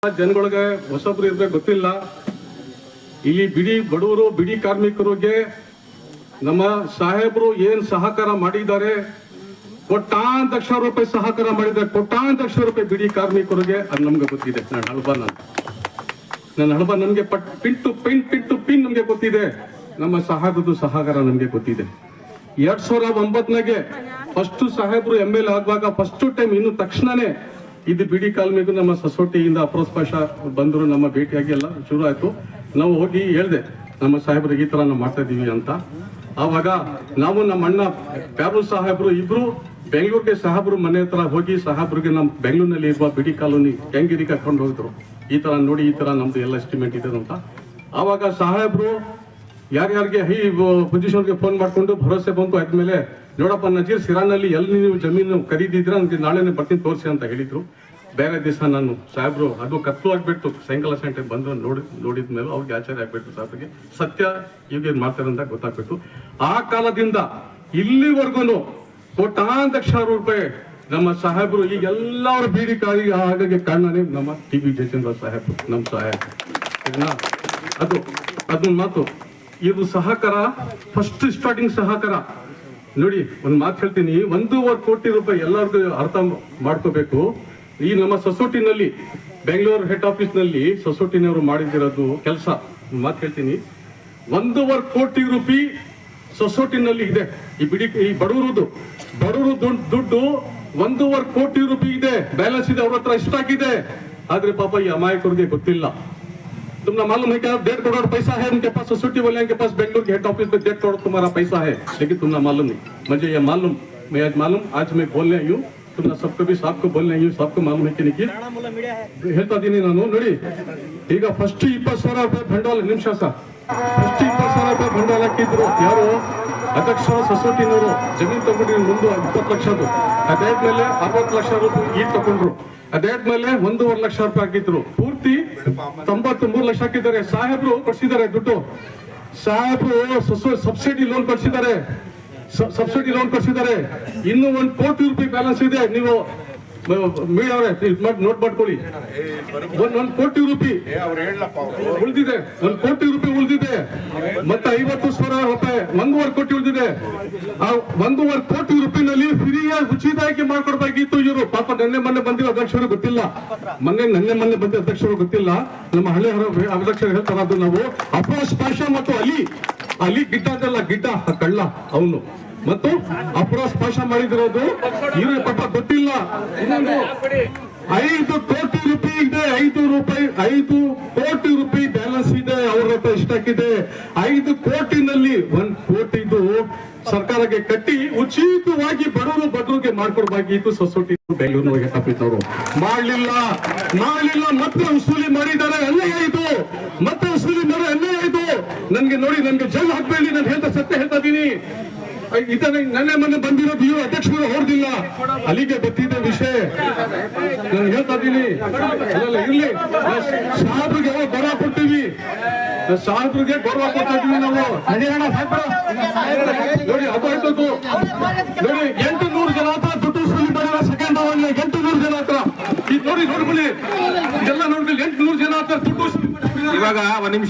ಜನಗಳಿಗೆ ಹೊಸಬ್ರು ಇರ್ಬೇಕು ಗೊತ್ತಿಲ್ಲ. ಇಲ್ಲಿ ಬಿಡಿ ಬಡವರು ಬಿಡಿ ಕಾರ್ಮಿಕರಿಗೆ ನಮ್ಮ ಸಾಹೇಬರು ಏನ್ ಸಹಕಾರ ಮಾಡಿದ್ದಾರೆ, ಕೋಟ್ಯಾಂತರ ರೂಪಾಯಿ ಸಹಕಾರ ಮಾಡಿದ್ದಾರೆ. ಕೋಟ್ಯಾಂತರ ರೂಪಾಯಿ ಬಿಡಿ ಕಾರ್ಮಿಕರಿಗೆ ಅದು ನಮ್ಗೆ ಗೊತ್ತಿದೆ. ನನ್ನ ಹಳಬ ನಮ್ಗೆ ಪಿನ್ ಟು ಪಿನ್ ನಮ್ಗೆ ಗೊತ್ತಿದೆ. ನಮ್ಮ ಸಾಹೇಬ್ರದ್ದು ಸಹಕಾರ ನಮ್ಗೆ ಗೊತ್ತಿದೆ. 2009 ಫಸ್ಟ್ ಸಾಹೇಬ್ರು ML ಆಗುವಾಗ ಫಸ್ಟ್ ಟೈಮ್ ಇನ್ನು ತಕ್ಷಣನೇ ಇದು ಬಿಡಿ ಕಾರ್ಮಿಕರು ನಮ್ಮ ಸೊಸೈಟಿಯಿಂದ ಅಪ್ರೋಸ್ಪಾಶ ಬಂದ್ರು, ನಮ್ಮ ಭೇಟಿಯಾಗಿ ಎಲ್ಲ ಶುರು ಆಯ್ತು. ನಾವು ಹೋಗಿ ಹೇಳ್ದೆ ನಮ್ಮ ಸಾಹೇಬ್ರಿಗೆ ಈ ತರ ನಾವು ಮಾಡ್ತಾ ಇದೀವಿ ಅಂತ. ಆವಾಗ ನಾವು ನಮ್ಮ ಅಣ್ಣ ಪ್ಯಾರು ಸಾಹೇಬ್ರು ಇಬ್ರು ಬೆಂಗಳೂರಿಗೆ ಸಾಹೇಬ್ರು ಮನೆ ಹತ್ರ ಹೋಗಿ ಸಾಹೇಬ್ರಿಗೆ ನಮ್ಮ ಬೆಂಗಳೂರಿನಲ್ಲಿ ಇರುವ ಬಿಡಿ ಕಾಲೋನಿ ಹೆಂಗಿರಿ ಕರ್ಕೊಂಡು ಹೋಗಿದ್ರು. ಈ ತರ ನೋಡಿ, ಈ ತರ ನಮ್ದು ಎಲ್ಲ ಎಸ್ಟಿಮೇಟ್ ಇದೆ ಅಂತ. ಆವಾಗ ಸಾಹೇಬ್ರು ಯಾರ್ಯಾರಿಗೆ ಹೈ ಪೊಸಿಷನ್ಗೆ ಫೋನ್ ಮಾಡ್ಕೊಂಡು ಭರವಸೆ ಬಂತು. ಆದ್ಮೇಲೆ ನೋಡಪ್ಪ ನಜೀರ್, ಸಿರಾನಲ್ಲಿ ಎಲ್ಲಿ ನೀವು ಜಮೀನು ಖರೀದಿದ್ರೆ ನನಗೆ ನಾಳೆನೇ ಬರ್ತೀನಿ ತೋರಿಸಿ ಅಂತ ಹೇಳಿದ್ರು. ಬೇರೆ ದಿವಸ ನಾನು ಸಾಹೇಬ್ರು ಅದು ಕತ್ಲು ಆಗ್ಬಿಟ್ಟು ಸಾಯಂಕಾಲ ಸೆಂಟರ್ ಬಂದು ನೋಡಿದ್ಮೇಲೆ ಅವ್ರಿಗೆ ಆಚಾರ್ಯ ಆಗ್ಬಿಟ್ಟು ಸಾಹೇಬ್ರಿಗೆ ಸತ್ಯ ಇವಾಗ ಮಾಡ್ತಾರೆ ಅಂತ ಗೊತ್ತಾಗ್ಬಿಟ್ಟು ಆ ಕಾಲದಿಂದ ಇಲ್ಲಿವರೆಗೂ ಕೋಟ್ಯಾಂತರ ರೂಪಾಯಿ ನಮ್ಮ ಸಾಹೇಬ್ರು ಈಗ ಎಲ್ಲರ ಬೀಡಿ ಕಾರಿಗೆ ಹಾಗಾಗಿ ಕಾರಣನೇ ನಮ್ಮ TB ಜಯಚಂದ್ರ ಸಾಹೇಬ್ರು, ನಮ್ಮ ಸಾಹೇಬ್. ಅದೊಂದು ಮಾತು. ಇದು ಸಹಕಾರ ಫಸ್ಟ್ ಸ್ಟಾರ್ಟಿಂಗ್ ಸಹಕಾರ ನೋಡಿ. ಒಂದು ಮಾತು ಹೇಳ್ತೀನಿ, 1.5 ಕೋಟಿ ರೂಪಾಯಿ ಎಲ್ಲರಿಗೂ ಅರ್ಥ ಮಾಡ್ಕೋಬೇಕು. ಈ ನಮ್ಮ ಸೊಸೈಟಿನಲ್ಲಿ ಬೆಂಗಳೂರು ಹೆಡ್ ಆಫೀಸ್ ನಲ್ಲಿ ಸೊಸೈಟಿನವರು ಮಾಡಿದಿರೋದು ಕೆಲಸ ಮಾತು ಹೇಳ್ತೀನಿ. 1.5 ಕೋಟಿ ರೂಪಾಯಿ ಸೊಸೈಟಿನಲ್ಲಿ ಇದೆ. ಈ ಬಡವರದು ದುಡ್ಡು 1.5 ಕೋಟಿ ರೂಪಾಯಿ ಇದೆ, ಬ್ಯಾಲೆನ್ಸ್ ಇದೆ, ಅವ್ರ ಹತ್ರ ಇಷ್ಟಾಗಿದೆ. ಆದ್ರೆ ಪಾಪ ಈ ಅಮಾಯಕರಿಗೆ ಗೊತ್ತಿಲ್ಲ. तुमने मालूम है क्या 1.5 करोड़ पैसा है उनके पास, सोसाइटी वाले के पास बेंगलुरु के हेड ऑफिस में 1.5 करोड़ तुम्हारा पैसा है, लेकिन तुमने मालूम नहीं. मुझे ये मालूम, मैं आज मालूम, आज मैं बोलने आई हूँ. तुमने सबको भी साहब को बोलने आई हूँ. सबको मालूम है कि नहीं ಹೇಳ್ತಾ ಇದೀನಿ ನಾನು. ನೋಡಿ, ಈಗ ಫಸ್ಟ್ 20,000 ರೂಪಾಯಿ ಬಂಡವಾಳ ನಿಮಿಷ ಸರ್, ಫಸ್ಟ್ 20,000 ರೂಪಾಯಿ ಬಂಡವಾಳ ಹಾಕಿದ್ರು ಯಾರು ಅಧ್ಯಕ್ಷರ ಸೊಸೈಟಿನವರು. ಜಮೀನು ತಗೊಂಡಿದ್ರು ಮುಂದೆ 20 ಲಕ್ಷದ್ದು. ಅದಾದ್ಮೇಲೆ 60 ಲಕ್ಷ ರೂಪಾಯಿ ಈಡ್ ತಗೊಂಡ್ರು. ಅದಾದ್ಮೇಲೆ 1.5 ಲಕ್ಷ ರೂಪಾಯಿ ಹಾಕಿದ್ರು. ಪೂರ್ತಿ 93 ಲಕ್ಷ ಹಾಕಿದ್ದಾರೆ. ಸಾಹೇಬ್ರು ಕೊಡ್ಸಿದ್ದಾರೆ ದುಡ್ಡು. ಸಾಹೇಬ್ರು ಸಬ್ಸಿಡಿ ಲೋನ್ ಕೊಡ್ಸಿದ್ದಾರೆ. ಇನ್ನು 1 ಕೋಟಿ ರೂಪಾಯಿ ಬ್ಯಾಲೆನ್ಸ್ ಇದೆ. ನೀವು ನೋಟ್ ಮಾಡ್ಕೊಳ್ಳಿ. 1 ಕೋಟಿ ರೂಪಾಯಿ ಉಳಿದಿದೆ. 1 ಕೋಟಿ ರೂಪಾಯಿ ಉಳಿದಿದೆ. ಮತ್ತೆ 50,000 ರೂಪಾಯಿ 1.5 ಕೋಟಿ ಉಳಿದಿದೆ. ಆ 1.5 ಕೋಟಿ ರೂಪಾಯಿನಲ್ಲಿ ಫ್ರೀಯಾಗಿ ಉಚಿತವಾಗಿ ಮಾಡ್ಕೊಡ್ಬೇಕಿತ್ತು ಇವರು. ಪಾಪ ಮೊನ್ನೆ ಬಂದಿರೋ ಅಧ್ಯಕ್ಷರು ಗೊತ್ತಿಲ್ಲ. ಮೊನ್ನೆ ಬಂದ ಅಧ್ಯಕ್ಷರು ಗೊತ್ತಿಲ್ಲ. ನಮ್ಮ ಹಳೆ ಅಧ್ಯಕ್ಷರು ಹೇಳ್ತಾರೆ ಅದು ನಾವು ಅಫ್ರೋಜ್ ಪಾಷಾ ಮತ್ತು ಅಲಿ ಗಿಡ್ಡ ಅದಲ್ಲ, ಗಿಡ್ಡ ಕಳ್ಳ ಅವನು ಮತ್ತು ಅಫ್ರೋಜ್ ಪಾಷಾ ಮಾಡಿದಿರೋದು ಇವ್ರ ಪಾಪ ಗೊತ್ತಿಲ್ಲ. ಇನ್ನೊಂದು 5 ಕೋಟಿ ರೂಪಾಯಿ ಇದೆ. 5 ಕೋಟಿ ರೂಪಾಯಿ ಬ್ಯಾಲೆನ್ಸ್ ಇದೆ ಅವ್ರ ಹತ್ರ. ಇಷ್ಟಾಗಿದೆ 5 ಕೋಟಿನಲ್ಲಿ 1 ಕೋಟಿದು ಸರ್ಕಾರಕ್ಕೆ ಕಟ್ಟಿ ಉಚಿತವಾಗಿ ಬಡವರು ಬಡವರಿಗೆ ಮಾಡ್ಕೊಡ್ಬೇಕಿತ್ತು. ಸೊಸೈಟಿ ಬೆಂಗಳೂರಿನವರಿಗೆ ತಪ್ಪಿದ್ದವರು ಮಾಡಲಿಲ್ಲ. ಮತ್ತೆ ವಸೂಲಿ ಮಾಡಿದ್ದಾರೆ. ಅನ್ಯಾಯ ಇದು. ಮತ್ತೆ ವಸೂಲಿ ಮಾಡಿ ಅನ್ಯಾಯ ಇದು. ನನ್ಗೆ ನೋಡಿ, ನನ್ಗೆ ಜೈಲ್ ಹಾಕ್ಬೇಡಿ. ನಾನು ಸತ್ಯ ಹೇಳ್ತಾ ಇದ್ದೀನಿ. ಮೊನ್ನೆ ಬಂದಿರೋದು ಇವರು ಅಧ್ಯಕ್ಷರು ಹೊರದಿಲ್ಲ. ಅಲ್ಲಿಗೆ ಗೊತ್ತಿದೆ ವಿಷಯ. ನಾನು ಹೇಳ್ತಾ ಇದ್ದೀನಿ. ಇರ್ಲಿ, ಸಾಹೇಬ್ರಿಗೆ ಗೌರವ ಕೊಡ್ತೀವಿ. ಸಾಹೇಬ್ರಿಗೆ ಗೌರವ ಕೊಡ್ತಾ ಇದೀವಿ ನಾವು. ನೋಡಿ, ಅದು ಆಯ್ತು. ನೋಡಿ, 800 ಜನ ಹತ್ರ ದುಡ್ಡು ವಸೂಲಿ ಮಾಡಿರೋ ಸೆಕೆಂಡ್ 800 ಜನ ಹತ್ರ. ಈಗ ನೋಡ್ಕೊಳ್ಳಿ, ಇದೆಲ್ಲ ನೋಡ್ಕೊಳ್ಳಿ. 800 ಜನ ಹತ್ರ ದುಡ್ಡು ವಸೂಲಿ. ಇವಾಗ 1 ನಿಮಿಷ